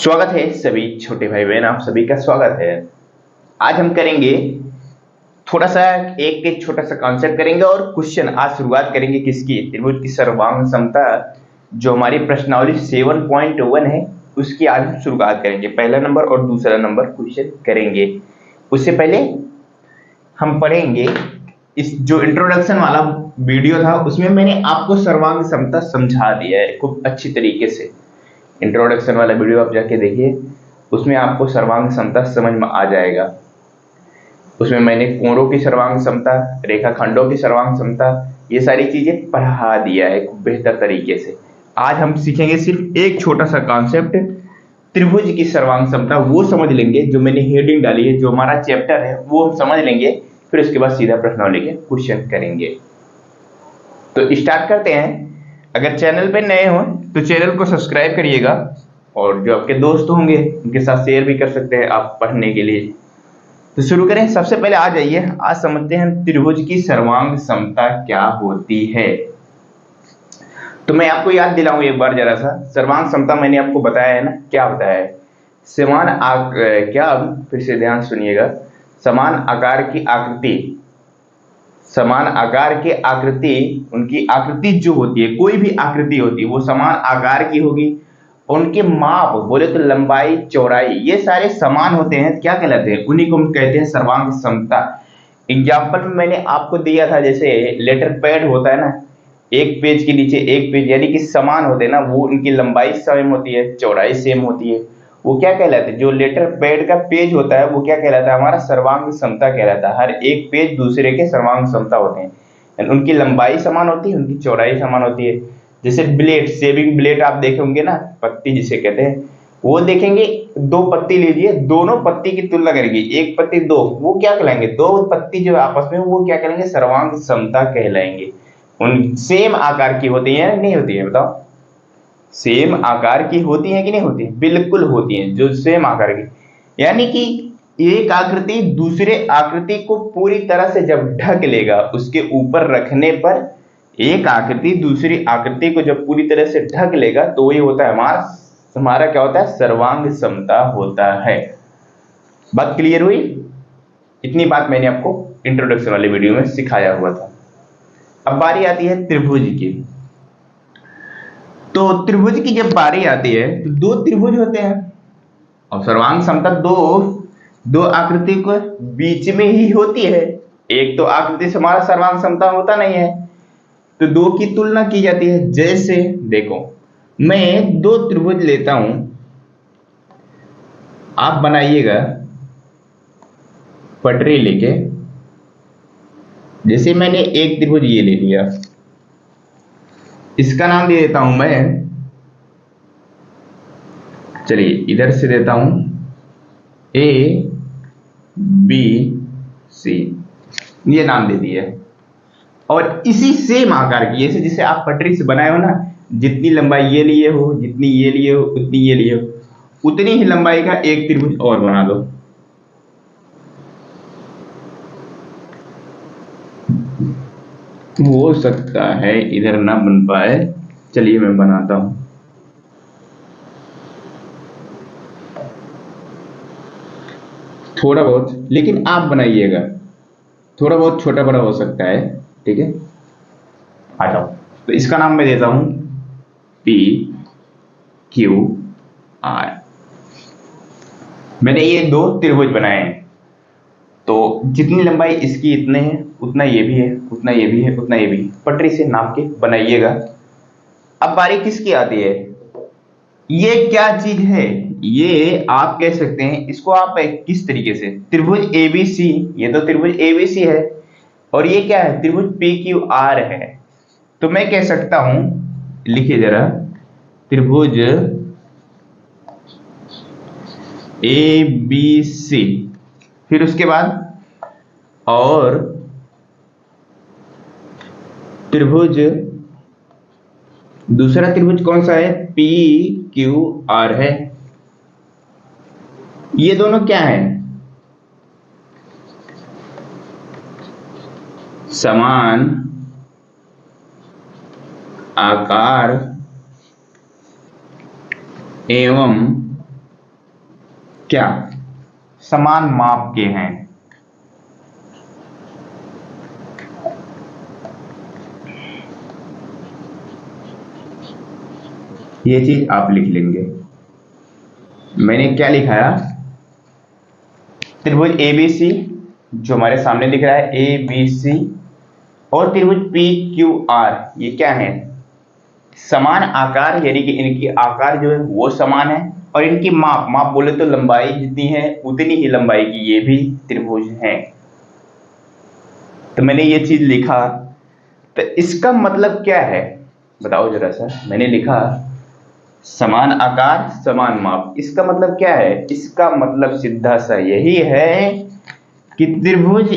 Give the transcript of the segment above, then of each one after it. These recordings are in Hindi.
स्वागत है सभी छोटे भाई बहन, आप सभी का स्वागत है। आज हम करेंगे थोड़ा सा एक छोटा सा कॉन्सेप्ट करेंगे और क्वेश्चन। आज शुरुआत करेंगे किसकी? त्रिभुज की सर्वांग समता, जो हमारी प्रश्नावली 7.1 है उसकी आज हम शुरुआत करेंगे। पहला नंबर और दूसरा नंबर क्वेश्चन करेंगे। उससे पहले हम पढ़ेंगे इस जो इंट्रोडक्शन वाला वीडियो था उसमें मैंने आपको सर्वांग समता समझा दिया है खूब अच्छी तरीके से। इंट्रोडक्शन वाला वीडियो आप जाके देखिए, उसमें आपको सर्वांग समता समझ में आ जाएगा। उसमें मैंने कोणों की सर्वांग समता, रेखाखंडों की सर्वांग समता, ये सारी चीजें पढ़ा दिया है खूब बेहतर तरीके से। आज हम सीखेंगे सिर्फ एक छोटा सा कॉन्सेप्ट, त्रिभुज की सर्वांग समता। वो समझ लेंगे, जो मैंने हेडिंग डाली है, जो हमारा चैप्टर है वो हम समझ लेंगे। फिर उसके बाद सीधा प्रश्नावली के क्वेश्चन करेंगे। तो स्टार्ट करते हैं। अगर चैनल पे नए हो तो चैनल को सब्सक्राइब करिएगा, और जो आपके दोस्त होंगे उनके साथ शेयर भी कर सकते हैं आप पढ़ने के लिए। तो शुरू करें। सबसे पहले आ जाइए, आज समझते हैं त्रिभुज की सर्वांग समता क्या होती है। तो मैं आपको याद दिलाऊं एक बार जरा सा। सर्वांग समता मैंने आपको बताया है ना, क्या बताया है? क्या, फिर से ध्यान सुनिएगा। समान आकार की आकृति, समान आकार की आकृति, उनकी आकृति जो होती है, कोई भी आकृति होती है वो समान आकार की होगी। उनके माप बोले तो लंबाई चौड़ाई ये सारे समान होते हैं, क्या कहलाते हैं? उन्हीं को हम कहते हैं सर्वांग समता। एग्जाम्पल में मैंने आपको दिया था, जैसे लेटर पैड होता है ना, एक पेज के नीचे एक पेज, यानी कि समान होते हैं ना, वो उनकी लंबाई सेम होती है, चौड़ाई सेम होती है। वो क्या कहलाते हैं? जो लेटर पैड का पेज होता है वो क्या कहलाता है? हमारा सर्वांग समता कहलाता है। हर एक पेज दूसरे के सर्वांग समता होते हैं, उनकी लंबाई समान होती है, उनकी चौड़ाई समान होती है। जैसे ब्लेड, शेविंग ब्लेड आप देखे होंगे ना, पत्ती जिसे कहते हैं, वो देखेंगे, दो पत्ती लीजिए, दोनों पत्ती की तुलना करेंगे, एक पत्ती दो, वो क्या कहलाएंगे? दो पत्ती जो आपस में, वो क्या कहलाएंगे? सर्वांग समता कहलाएंगे। उन सेम आकार की होती है नहीं होती है? बताओ, सेम आकार की होती है कि नहीं होती? बिल्कुल होती है, जो सेम आकार की। यानी कि एक आकृति दूसरे आकृति को पूरी तरह से जब ढक लेगा, उसके ऊपर रखने पर एक आकृति दूसरी आकृति को जब पूरी तरह से ढक लेगा, तो ये होता है हमारा क्या होता है? सर्वांग समता होता है। बात क्लियर हुई? इतनी बात मैंने आपको इंट्रोडक्शन वाले वीडियो में सिखाया हुआ था। अब बारी आती है त्रिभुज की। तो त्रिभुज की जब बारी आती है तो दो त्रिभुज होते हैं, और सर्वांग समता दो दो आकृति को बीच में ही होती है। एक तो आकृति से हमारा सर्वांग समता होता नहीं है, तो दो की तुलना की जाती है। जैसे देखो, मैं दो त्रिभुज लेता हूं, आप बनाइएगा पटरी लेके। जैसे मैंने एक त्रिभुज ये ले लिया, इसका नाम दे देता हूं मैं, चलिए इधर से देता हूं ए बी सी, ये नाम दे दिया। और इसी सेम आकार की, जैसे जिसे आप पटरी से बनाए हो ना, जितनी लंबाई ये लिए हो, जितनी ये लिए हो, उतनी ये लिए हो, उतनी ही लंबाई का एक त्रिभुज और बना दो। हो सकता है इधर ना बन पाए, चलिए मैं बनाता हूं। थोड़ा बहुत, लेकिन आप बनाइएगा, थोड़ा बहुत छोटा बड़ा हो सकता है, ठीक है? आ जाओ। तो इसका नाम मैं देता हूं पी क्यू आर। मैंने ये दो त्रिभुज बनाए हैं, तो जितनी लंबाई इसकी इतने है, उतना ये भी है, उतना ये भी है, उतना ये भी है। पटरी से नाप के बनाइएगा। अब बारी किसकी आती है? ये क्या चीज है? ये आप कह सकते हैं, इसको आप किस तरीके से, त्रिभुज एबीसी, ये तो त्रिभुज एबीसी है, और ये क्या है? त्रिभुज पी क्यू आर है। तो मैं कह सकता हूं, लिखिए जरा, त्रिभुज ए बी सी, फिर उसके बाद और त्रिभुज, दूसरा त्रिभुज कौन सा है? पी क्यू आर है। ये दोनों क्या है? समान आकार एवं क्या समान माप के हैं। ये चीज आप लिख लेंगे। मैंने क्या लिखा है, त्रिभुज एबीसी जो हमारे सामने दिख रहा है एबीसी और त्रिभुज पी क्यू आर, ये क्या है, समान आकार, यानी कि इनकी आकार जो है वो समान है और इनकी माप बोले तो लंबाई जितनी है उतनी ही लंबाई की ये भी त्रिभुज हैं। तो मैंने ये चीज लिखा, तो इसका मतलब क्या है बताओ जरा सा। मैंने लिखा समान आकार समान माप, इसका मतलब क्या है, इसका मतलब सीधा सा यही है कि त्रिभुज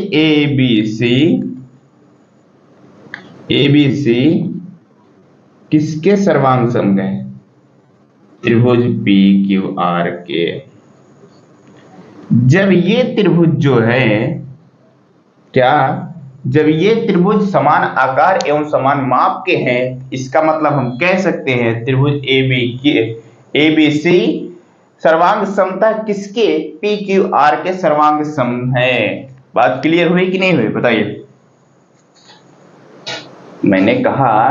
एबीसी किसके सर्वांग समगय है, त्रिभुज पी क्यू आर के। जब ये त्रिभुज जो है क्या, जब ये त्रिभुज समान आकार एवं समान माप के हैं, इसका मतलब हम कह सकते हैं त्रिभुज एबीसी सर्वांग समता किसके, पी क्यू आर के सर्वांग सम है। बात क्लियर हुई कि नहीं हुई बताइए। मैंने कहा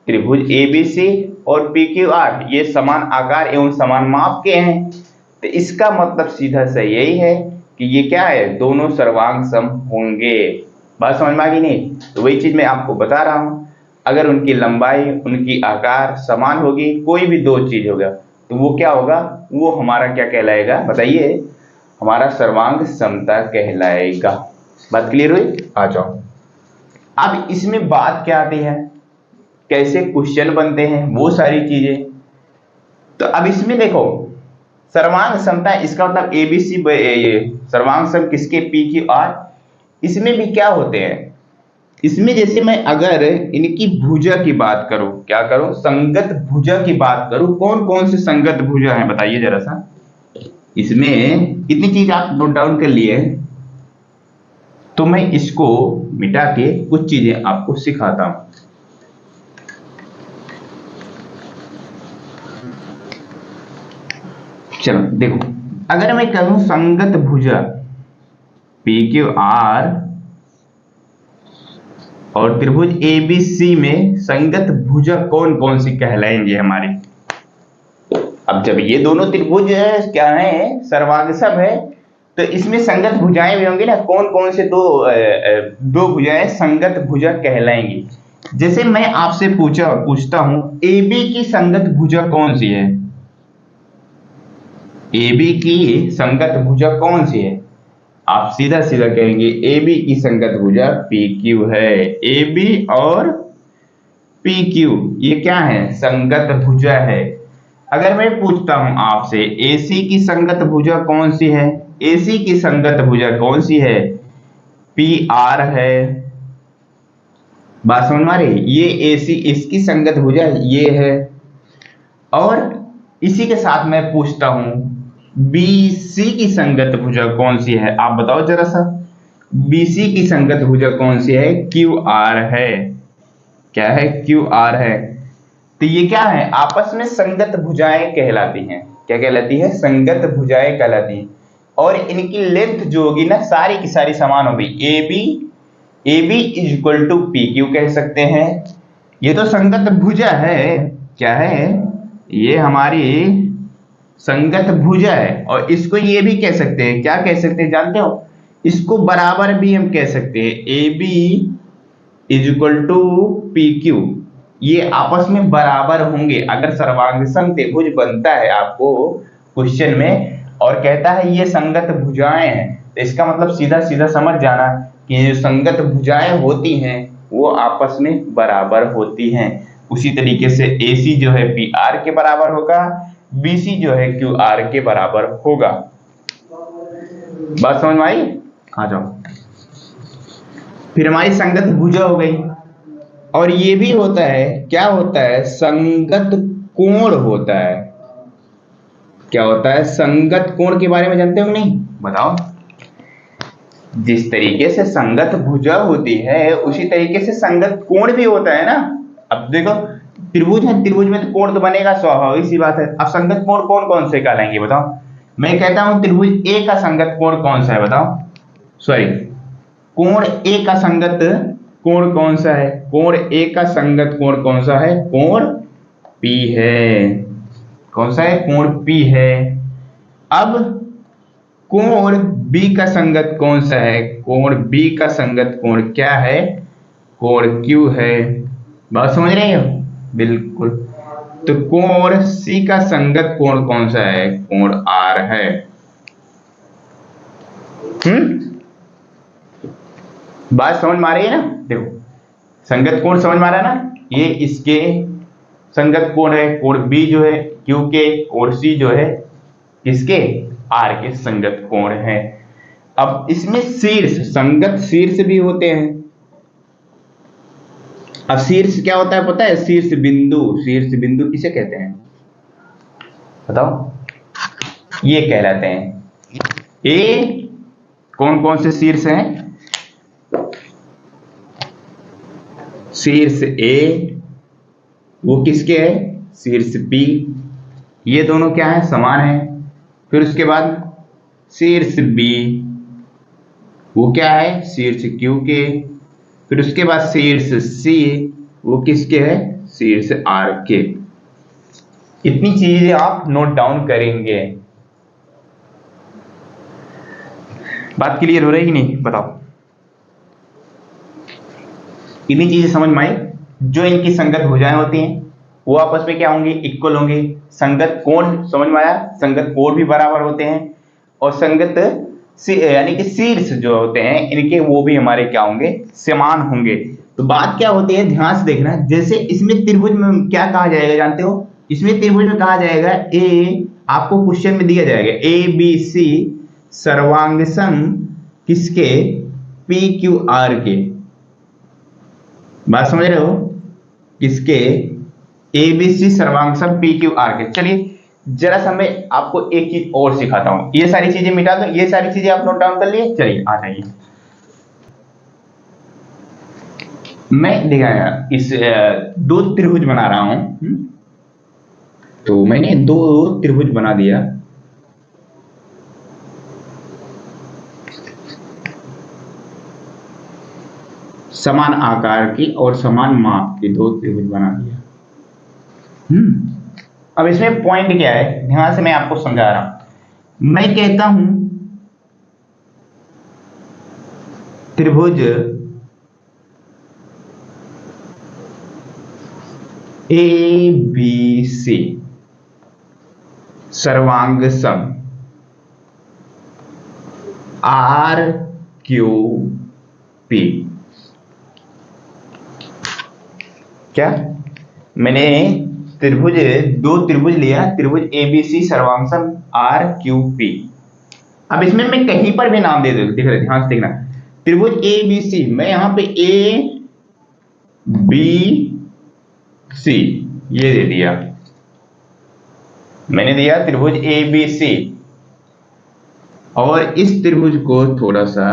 त्रिभुज एबीसी और पी क्यू आर ये समान आकार एवं समान माप के हैं, तो इसका मतलब सीधा सा यही है कि ये क्या है, दोनों सर्वांग सम होंगे। बात समझ में आ गई नहीं? तो वही चीज मैं आपको बता रहा हूं, अगर उनकी लंबाई उनकी आकार समान होगी, कोई भी दो चीज होगा, तो वो क्या होगा, वो हमारा क्या कहलाएगा बताइए, हमारा सर्वांग समता कहलाएगा। बात क्लियर हुई? आ जाओ। अब इसमें बात क्या आती है, कैसे क्वेश्चन बनते हैं वो सारी चीजें। तो अब इसमें देखो सर्वांग समता, इसका मतलब एबीसी सर्वांग सम किसके, पी क्यू आर। इसमें भी क्या होते हैं, इसमें जैसे मैं अगर इनकी भुजा की बात करूं, क्या करूं, संगत भुजा की बात करूं, कौन कौन से संगत भुजा हैं बताइए जरा सा। इसमें कितनी चीज आप नोट डाउन कर लिए, तो मैं इसको मिटा के कुछ चीजें आपको सिखाता हूं। चलो देखो, अगर मैं कहूं संगत भुजा पी क्यू आर और त्रिभुज एबीसी में संगत भुजा कौन कौन सी कहलाएंगे हमारी। अब जब ये दोनों त्रिभुज क्या है, सर्वांग सम है, तो इसमें संगत भुजाएं भी होंगी ना, कौन कौन से दो भुजाएं संगत भुजा कहलाएंगी। जैसे मैं आपसे पूछता हूं एबी की संगत भुजा कौन सी है, एबी की संगत भुजा कौन सी है, आप सीधा सीधा कहेंगे एबी की संगत भुजा पी क्यू है। एबी और पी क्यू ये क्या है, संगत भुजा है। अगर मैं पूछता हूं आपसे एसी की संगत भुजा कौन सी है, एसी की संगत भुजा कौन सी है, पी आर है। बात समझ में आ रही, ये एसी इसकी संगत भुजा ये है। और इसी के साथ मैं पूछता हूं बीसी की संगत भुजा कौन सी है, आप बताओ जरा सा, बीसी की संगत भुजा कौन सी है, क्यू आर है। क्या है, क्यू आर है। तो ये क्या है, आपस में संगत भुजाएं कहलाती हैं। क्या कहलाती है, संगत भुजाएं कहलाती हैं। और इनकी लेंथ जो होगी ना, सारी की सारी समान होगी। AB is equal to P Q कह सकते हैं। ये तो संगत भुजा है, क्या है, ये हमारी संगत भुजा है। और इसको ये भी कह सकते हैं, क्या कह सकते हैं जानते हो, इसको बराबर भी हम कह सकते हैं। AB is equal to P Q, ये आपस में बराबर होंगे। अगर सर्वांग सम त्रिभुज बनता है आपको क्वेश्चन में और कहता है ये संगत भुजाएं हैं, तो इसका मतलब सीधा सीधा समझ जाना कि जो संगत भुजाएं होती हैं वो आपस में बराबर होती हैं। उसी तरीके से AC जो है PR के बराबर होगा, BC जो है QR के बराबर होगा। बात समझ में आई? आ जाओ। फिर हमारी संगत भुजा हो गई। और ये भी होता है, क्या होता है, संगत कोण होता है। क्या होता है, संगत कोण के बारे में जानते हो नहीं, बताओ। जिस तरीके से संगत भुजा होती है उसी तरीके से संगत कोण भी होता है ना। अब देखो त्रिभुज है, त्रिभुज में तो कोण तो बनेगा, स्वाभाविक सी बात है। अब संगत कोण कौन कौन से कहलाएंगे बताओ। मैं कहता हूं त्रिभुज ए का संगत कोण कौन सा है, बताओ। सॉरी, कोण ए का संगत कोण कौन सा है? कोण ए का संगत कोण कौन सा है? कोण पी है। कौन सा है? कोण पी है। अब कोण बी का संगत कौन सा है? कोण बी का संगत कोण क्या है? कोण क्यू है। बात समझ रहे हो? बिल्कुल। तो कोण सी का संगत कोण कौन सा है? कोण आर है। बात समझ में आ रही है ना? देखो, संगत कोण समझ में आ रहा है ना? ये इसके संगत कोण है, कोण बी जो है क्यू के, और सी जो है किसके? आर के संगत कोण है। अब इसमें शीर्ष, संगत शीर्ष भी होते हैं। अब शीर्ष क्या होता है पता है? शीर्ष बिंदु। शीर्ष बिंदु किसे कहते हैं बताओ? ये कहलाते हैं। ए कौन कौन से शीर्ष हैं? शीर्ष ए वो किसके है? शीर्ष बी। ये दोनों क्या है? समान है। फिर उसके बाद शीर्ष बी वो क्या है? शीर्ष क्यू के। फिर उसके बाद शीर्ष सी वो किसके है? शीर्ष आर के। इतनी चीजें आप नोट डाउन करेंगे। बात क्लियर हो रही है कि नहीं बताओ? इतनी चीजें समझ में आई? जो इनकी संगत भुजाएं होती हैं वो आपस में क्या होंगी? इक्वल होंगे। संगत कोण समझ में आया? संगत कोण भी बराबर होते हैं। और संगत यानी कि शीर्ष जो होते हैं इनके वो भी हमारे क्या होंगे? समान होंगे। तो बात क्या होती है ध्यान से देखना। जैसे इसमें त्रिभुज में क्या कहा जाएगा जानते हो? इसमें त्रिभुज में कहा जाएगा ए, आपको क्वेश्चन में दिया जाएगा ए बी सी सर्वांग सम किसके? पी क्यू आर के। बात समझ रहे हो? किसके? ए बी सी सर्वांग सम पी क्यू आर के। चलिए जरा सा मैं आपको एक चीज और सिखाता हूं। ये सारी चीजें मिटा दो, ये सारी चीजें आप नोट डाउन कर लिए। चलिए आ जाइए। मैं दिखाया इस दो त्रिभुज बना रहा हूं। तो मैंने दो त्रिभुज बना दिया। समान आकार की और समान माप की दो त्रिभुज बना दिया। अब इसमें पॉइंट क्या है? ध्यान से मैं आपको समझा रहा हूं। मैं कहता हूं त्रिभुज ए बी सी सर्वांग सम आर क्यू पी। क्या मैंने त्रिभुज दो त्रिभुज लिया? त्रिभुज ए बी सी सर्वांग सम आर क्यू पी। अब इसमें मैं कहीं पर भी नाम दे दूं, देख रहे ध्यान से देखना। त्रिभुज ए बी सी मैं यहां पे ए बी सी ये दे दिया। मैंने दिया त्रिभुज ए बी सी। और इस त्रिभुज को थोड़ा सा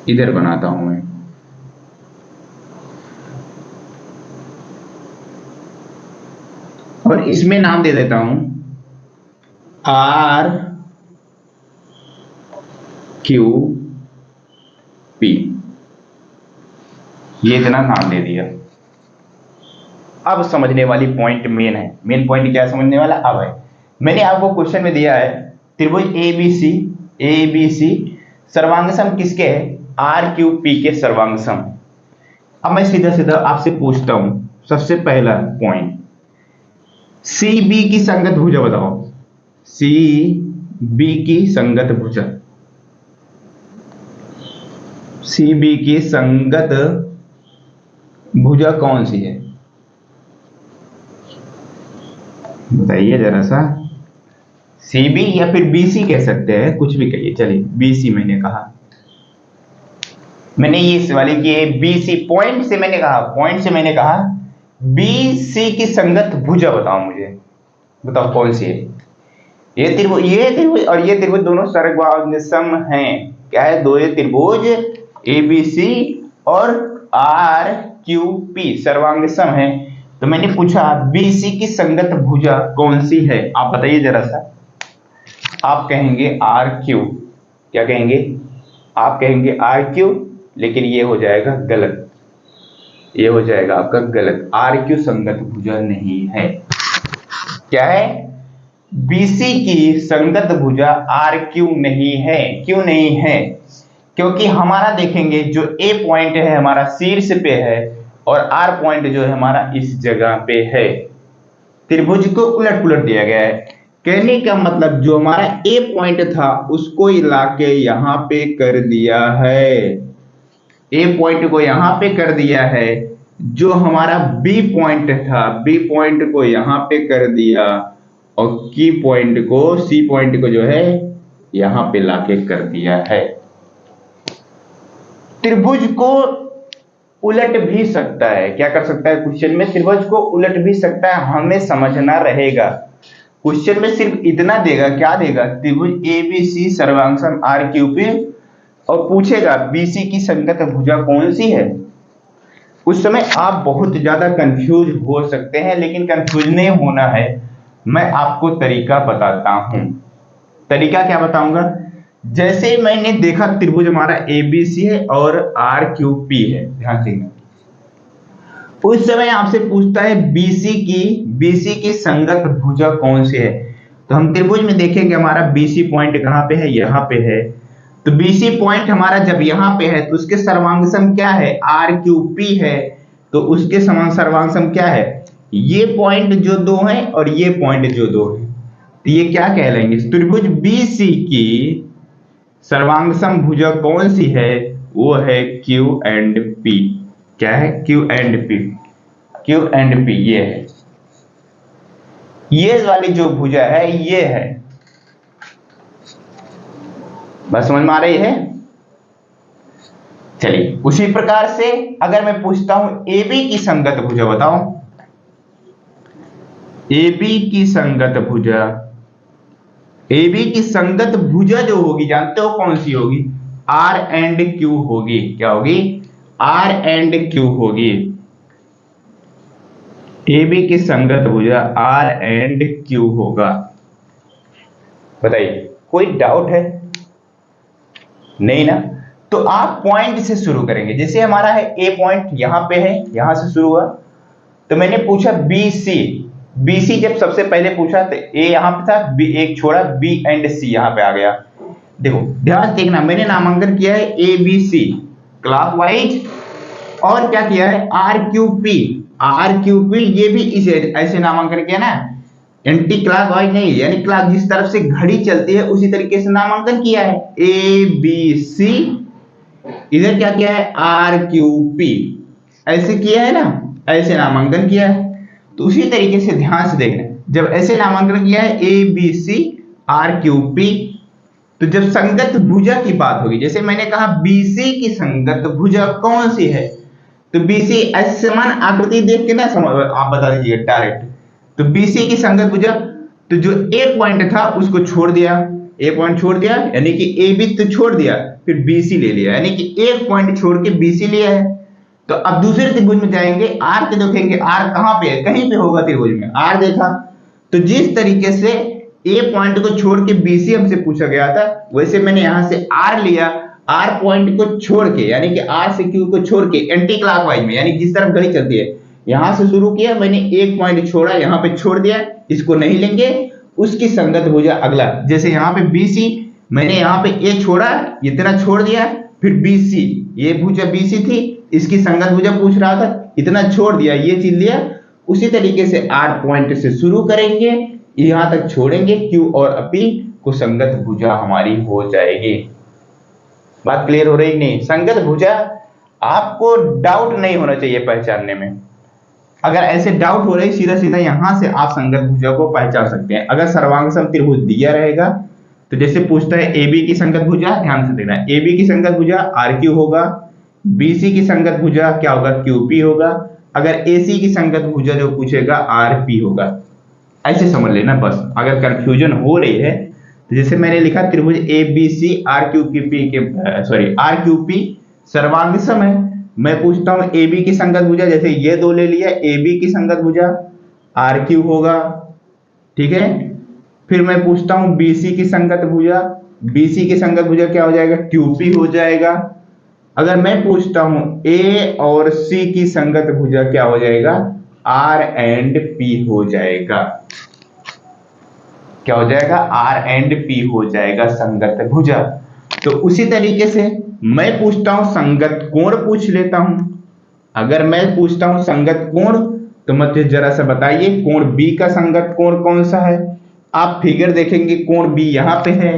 इधर बनाता हूं मैं। और इसमें नाम दे देता हूं आर क्यू पी। ये इतना नाम दे दिया। अब समझने वाली पॉइंट मेन है। मेन पॉइंट क्या समझने वाला अब है? मैंने आपको क्वेश्चन में दिया है त्रिभुज ए बी सी सर्वांग सम किसके है? आर क्यू पी के सर्वांग सम। अब मैं सीधा सीधा आपसे पूछता हूं, सबसे पहला पॉइंट, सी बी की संगत भुजा बताओ। सी बी की संगत भुजा, सी बी की संगत भुजा कौन सी है? बताइए जरा सा। सी बी या फिर बी सी कह सकते हैं, कुछ भी कहिए। चलिए बी सी मैंने कहा। मैंने ये इस वाली की बी सी पॉइंट से मैंने कहा, पॉइंट से मैंने कहा बी सी की संगत भुजा बताओ मुझे। बताओ कौन सी है? ये त्रिभुज और ये त्रिभुज दोनों सर्वांग सम हैं। क्या है? दो ये त्रिभुज ए बी सी और आर क्यू पी सर्वांग सम है। तो मैंने पूछा बीसी की संगत भुजा कौन सी है, आप बताइए जरा सा। आप कहेंगे आर क्यू, क्या कहेंगे, आप कहेंगे आर क्यू, लेकिन ये हो जाएगा गलत, ये हो जाएगा आपका गलत। आर क्यू संगत भुजा नहीं है। क्या है, बीसी की संगत भुजा आर क्यू नहीं है। क्यों नहीं है, क्योंकि हमारा देखेंगे जो ए पॉइंट है हमारा शीर्ष पे है और आर पॉइंट जो है हमारा इस जगह पे है। त्रिभुज को उलट पुलट दिया गया है। कहने का मतलब जो हमारा ए पॉइंट था उसको लाके यहां पे कर दिया है, ए पॉइंट को यहां पे कर दिया है। जो हमारा बी पॉइंट था, बी पॉइंट को यहां पे कर दिया और की पॉइंट को, सी पॉइंट को जो है यहां पे लाके कर दिया है। त्रिभुज को उलट भी सकता है, क्या कर सकता है क्वेश्चन में, त्रिभुज को उलट भी सकता है, हमें समझना रहेगा। क्वेश्चन में सिर्फ इतना देगा, क्या देगा, त्रिभुज ए बी सी सर्वांगसम आर क्यू पी, और पूछेगा बीसी की संगत भुजा कौन सी है। उस समय आप बहुत ज्यादा कंफ्यूज हो सकते हैं, लेकिन कंफ्यूज नहीं होना है, मैं आपको तरीका बताता हूं। तरीका क्या बताऊंगा, जैसे मैंने देखा त्रिभुज हमारा एबीसी है और आर क्यू पी है, ध्यान देना, उस समय आपसे पूछता है बीसी की संगत भुजा कौन सी है। तो हम त्रिभुज में देखेंगे हमारा बीसी पॉइंट कहां पे है, यहां पे है। तो बीसी पॉइंट हमारा जब यहां पे है तो उसके सर्वांगसम क्या है, आर क्यू पी है। तो उसके समान सर्वांगसम क्या है, ये पॉइंट जो दो है और ये पॉइंट जो दो है, तो ये क्या कहलाएंगे, त्रिभुज बीसी की सर्वांगसम भुजा कौन सी है, वो है क्यू एंड पी। क्या है, Q and P, Q and P ये है, ये वाली जो भुजा है ये है। बस समझ में आ रही है। चलिए उसी प्रकार से अगर मैं पूछता हूं AB की संगत भुजा बताओ, AB की संगत भुजा, AB की संगत भुजा जो होगी जानते हो कौन सी होगी, R एंड Q होगी। क्या होगी, R एंड Q होगी। AB की संगत भुजा R एंड Q होगा। बताइए कोई डाउट है, नहीं ना। तो आप पॉइंट से शुरू करेंगे, जैसे हमारा है ए पॉइंट यहां पे है, यहां से शुरू हुआ। तो मैंने पूछा बीसी, बीसी जब सबसे पहले पूछा तो ए यहां पे था, बी एक छोड़ा, बी एंड सी यहां पे आ गया। देखो ध्यान देखना, मैंने नामांकन किया है ए बी सी क्लॉकवाइज, और क्या किया है R Q P, R Q P ये भी इसे ऐसे नामांकन किया ना, एंटी क्लॉकवाइज नहीं, यानी क्लॉक जिस तरफ से घड़ी चलती है उसी तरीके से नामांकन किया है। ए बी सी, इधर क्या किया है आर क्यू पी, ऐसे किया है ना, ऐसे नामांकन किया है। तो उसी तरीके से ध्यान से देखना, जब ऐसे नामांकन किया है A B C R Q P, तो जब संगत भुजा की बात होगी, जैसे मैंने कहा बीसी की संगत भुजा कौन सी है, तो बीसी ऐसे समान आकृति देख के ना आप बता दीजिए डायरेक्ट। तो बीसी की संगत भुजा, तो जो ए पॉइंट था उसको छोड़ दिया, ए पॉइंट छोड़ दिया यानी कि ए बी तो छोड़ दिया, फिर बीसी ले लिया, यानी कि एक पॉइंट छोड़ के बीसी लिया है। तो अब दूसरे त्रिभुज में जाएंगे, आर के देखेंगे, आर कहां पे है, कहीं पे होगा त्रिभुज में, आर देखा। तो जिस तरीके से ए पॉइंट को छोड़ के बीसी हमसे पूछा गया था, वैसे मैंने यहां से आर लिया, आर पॉइंट को छोड़ के, यानी कि आर से क्यू को छोड़ के एंटी क्लॉकवाइज में, यानी जिस तरफ घड़ी चलती है, यहां से शुरू किया मैंने, एक पॉइंट छोड़ा, यहां पे छोड़ दिया, इसको नहीं लेंगे, उसकी संगत भुजा अगला, जैसे यहां पे बीसी मैंने यहां पे ए छोड़ा, इतना छोड़ दिया, फिर बीसी, ये भुजा बीसी थी, इसकी संगत भुजा पूछ रहा था, इतना छोड़ दिया, ये चीज लिया। उसी तरीके से आर पॉइंट से शुरू करेंगे, यहां तक छोड़ेंगे, क्यू और पी को संगत भुजा हमारी हो जाएगी। बात क्लियर हो रही नहीं, संगत भुजा आपको डाउट नहीं होना चाहिए पहचानने में। अगर ऐसे डाउट हो रही, सीधा सीधा यहां से आप संगत भुजा को पहचान सकते हैं। अगर सर्वांगसम त्रिभुज दिया रहेगा तो जैसे पूछता है AB की संगत भुजा, ध्यान से देखना, AB की संगत भुजा RQ होगा, BC की संगत भुजा क्या होगा, QP होगा, अगर AC की संगत भुजा जो पूछेगा RP होगा। ऐसे समझ लेना बस, अगर कंफ्यूजन हो रही है तो जैसे मैंने लिखा त्रिभुज ABC RQP सर्वांगसम है, मैं पूछता हूं ए बी की संगत भुजा, जैसे ये दो ले लिया, ए बी की संगत भुजा आर क्यू होगा, ठीक है। फिर मैं पूछता हूं बीसी की संगत भुजा, बीसी की संगत भुजा क्या हो जाएगा, क्यूपी हो जाएगा। अगर मैं पूछता हूं ए और सी की संगत भुजा क्या हो जाएगा, आर एंड पी हो जाएगा। क्या हो जाएगा, आर एंड पी हो जाएगा संगत भुजा। तो उसी तरीके से मैं पूछता हूं संगत कोण पूछ लेता हूं। अगर मैं पूछता हूं संगत कोण, तो मुझे जरा सा बताइए कोण बी का संगत कोण कौन सा है। आप फिगर देखेंगे कोण बी यहां पे है,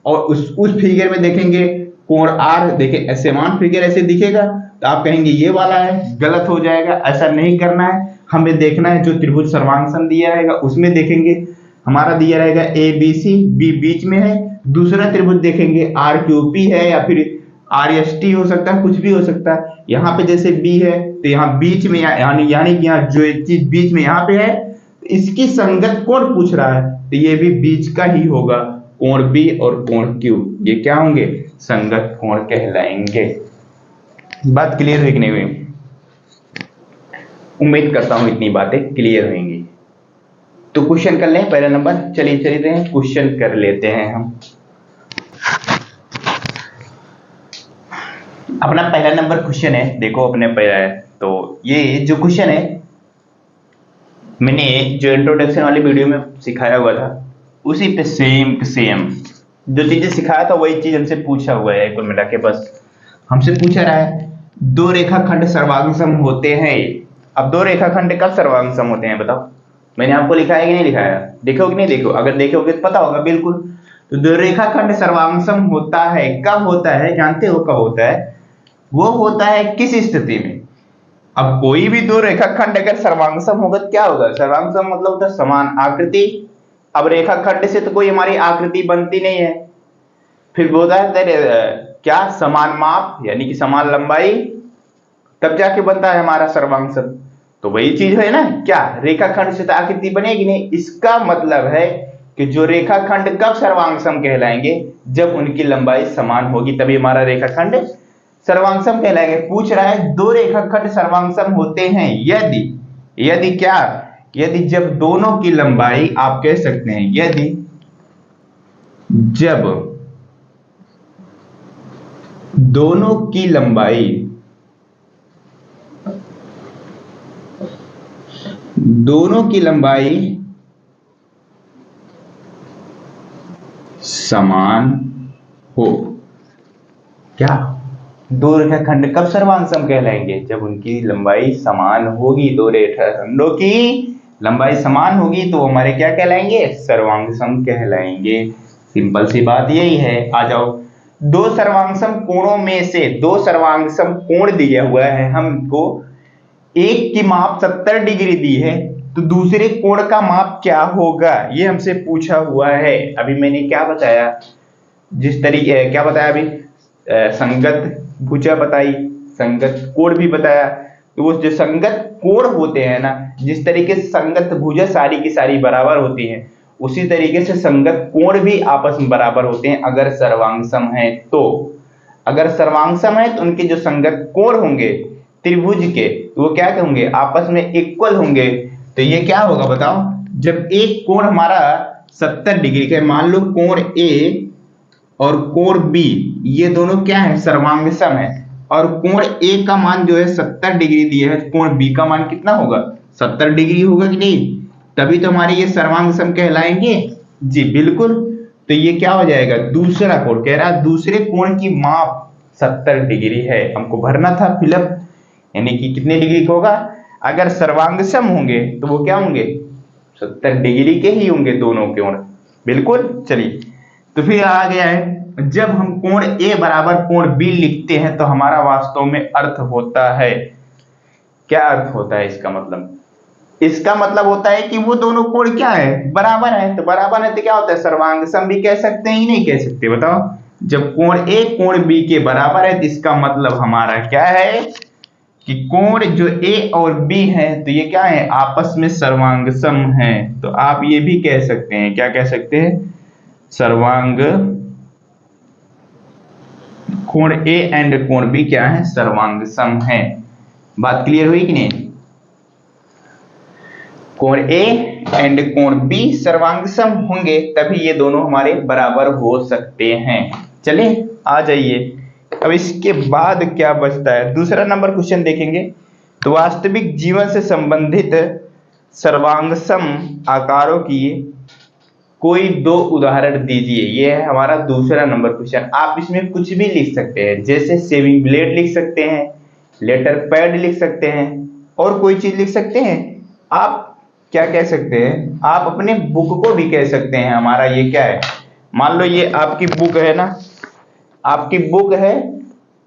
और उस फिगर में देखेंगे कोण आर, देखिए समान फिगर ऐसे दिखेगा तो आप कहेंगे ये वाला है, गलत हो जाएगा। ऐसा नहीं करना है, हमें देखना है जो त्रिभुज सर्वांग दिया रहेगा उसमें देखेंगे, हमारा दिया रहेगा ए बी सी, बी बीच में है। दूसरा त्रिभुज देखेंगे आर क्यू पी है या फिर आर एस टी हो सकता है, कुछ भी हो सकता है। यहाँ पे जैसे बी है तो यहाँ बीच में यानी कि यहाँ जो एक चीज बीच में यहाँ पे है, तो इसकी संगत कोण पूछ रहा है, तो ये भी बीच का ही होगा। कोण बी और कोण क्यू ये क्या होंगे, संगत कोण कहलाएंगे। बात क्लियर हुई कि नहीं हुई? उम्मीद करता हूं इतनी बातें क्लियर होंगी। तो क्वेश्चन कर लें पहला नंबर, चलिए क्वेश्चन कर लेते हैं हम। अपना पहला नंबर क्वेश्चन है, देखो अपने पहला है। तो ये जो क्वेश्चन है मैंने जो इंट्रोडक्शन वाली वीडियो में सिखाया हुआ था उसी पे सेम जो चीजें सिखाया था वही चीज हमसे पूछा हुआ है। कुल मिला के बस हमसे पूछा रहा है दो रेखाखंड सर्वांगसम होते हैं। अब दो रेखाखंड कब सर्वांगसम होते हैं बताओ? मैंने आपको लिखाया कि नहीं लिखाया, देखो कि नहीं देखो? अगर देखोगे तो पता होगा बिल्कुल। तो दो रेखाखंड सर्वांगसम होता है, कब होता है जानते हो? कब होता है? वो होता है किस स्थिति में? अब कोई भी दो रेखाखंड अगर सर्वांगसम होगा तो क्या होगा? सर्वांगसम मतलब होता है समान आकृति। अब रेखाखंड से तो कोई हमारी आकृति बनती नहीं है, फिर बोलता है क्या समान माप यानी कि समान लंबाई, तब जाके बनता है हमारा सर्वांगसम। तो वही चीज है ना, क्या रेखाखंड से तो आकृति बनेगी नहीं। इसका मतलब है कि जो रेखाखंड कब सर्वांगसम कहलाएंगे, जब उनकी लंबाई समान होगी, तभी हमारा रेखाखंड सर्वांगसम कहलाएंगे। पूछ रहा है दो रेखाखंड सर्वांगसम होते हैं यदि क्या, यदि जब दोनों की लंबाई, आप कह सकते हैं यदि जब दोनों की लंबाई समान हो। क्या दो रेखाखंड कब सर्वांगसम कहलाएंगे? जब उनकी लंबाई समान होगी। दो रेखाखंडों की लंबाई समान होगी तो हमारे क्या कहलाएंगे? सर्वांगसम कहलाएंगे। सिंपल सी बात यही है। आ जाओ, दो सर्वांगसम कोणों में से दो सर्वांगसम कोण दिया हुआ है हमको, एक की माप 70 डिग्री दी है, तो दूसरे कोण का माप क्या होगा ये हमसे पूछा हुआ है। अभी मैंने क्या बताया, जिस तरीके क्या बताया अभी, संगत भुजा बताई, संगत कोण भी बताया। तो वो जो संगत कोण होते हैं ना, जिस तरीके से संगत भुजा सारी की सारी बराबर होती है, उसी तरीके से संगत कोण भी आपस में बराबर होते हैं अगर सर्वांगसम है तो। अगर सर्वांगसम है तो उनके जो संगत कोण होंगे त्रिभुज के, वो क्या होंगे? आपस में इक्वल होंगे। तो ये क्या होगा बताओ? जब एक कोण हमारा 70 डिग्री का, मान लो कोण ए और कोण बी, ये दोनों क्या है? सर्वांगसम है। और कोण ए का मान जो है 70 डिग्री दिया है, कोण बी का मान कितना होगा? 70 डिग्री होगा कि नहीं? तभी तो हमारे ये सर्वांगसम कहलाएंगे। जी बिल्कुल। तो ये क्या हो जाएगा? दूसरा कोण कह रहा है दूसरे कोण की माप 70 डिग्री है, हमको भरना था फिलअप, यानी कि कितने डिग्री का होगा? अगर सर्वांगसम होंगे तो वो क्या होंगे? 70 डिग्री के ही होंगे दोनों कोण। बिल्कुल। चलिए, तो फिर आ गया है जब हम कोण ए बराबर कोण बी लिखते हैं तो हमारा वास्तव में अर्थ होता है, क्या अर्थ होता है इसका मतलब? इसका मतलब होता है कि वो दोनों कोण क्या है? बराबर है। तो बराबर है तो क्या होता है? सर्वांगसम भी कह सकते हैं ही नहीं कह सकते? बताओ। जब कोण ए कोण बी के बराबर है तो इसका मतलब हमारा क्या है कि कोण जो ए और बी है तो ये क्या है? आपस में सर्वांगसम है। तो आप ये भी कह सकते हैं, क्या कह सकते हैं? सर्वांग कोण ए एंड कोण बी क्या है, सर्वांग सम है। बात क्लियर हुई कि नहीं? कोण ए एंड कोण बी सर्वांग सम होंगे तभी ये दोनों हमारे बराबर हो सकते हैं। चलिए आ जाइए, अब इसके बाद क्या बचता है, दूसरा नंबर क्वेश्चन देखेंगे। तो वास्तविक जीवन से संबंधित सर्वांग सम आकारों की कोई दो उदाहरण दीजिए। ये है हमारा दूसरा नंबर क्वेश्चन। आप इसमें कुछ भी लिख सकते हैं, जैसे सेविंग ब्लेड लिख सकते हैं, लेटर पैड लिख सकते हैं, और कोई चीज लिख सकते हैं। आप क्या कह सकते हैं, आप अपने बुक को भी कह सकते हैं। हमारा ये क्या है, मान लो ये आपकी बुक है ना, आपकी बुक है,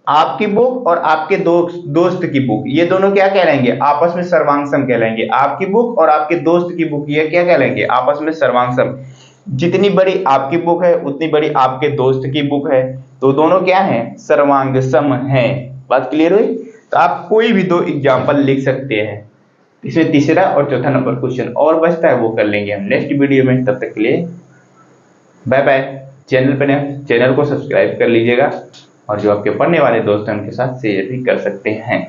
आपकी बुक और आपके दोस्त की बुक, ये दोनों क्या कहलाएंगे, आपस में सर्वांग सम कहलाएंगे। आपकी बुक और आपके दोस्त की बुक, ये क्या कहलाएंगे, आपस में सर्वांग सम। जितनी बड़ी आपकी बुक है उतनी बड़ी आपके दोस्त की बुक है, तो दोनों क्या है, सर्वांग सम है। बात क्लियर हुई? तो आप कोई भी दो एग्जाम्पल लिख सकते हैं। इसमें तीसरा और चौथा नंबर क्वेश्चन और बचता है, वो कर लेंगे हम नेक्स्ट वीडियो में। तब तक के लिए बाय बाय। चैनल पर चैनल को सब्सक्राइब कर लीजिएगा, और जो आपके पढ़ने वाले दोस्त हैं उनके साथ शेयर भी कर सकते हैं।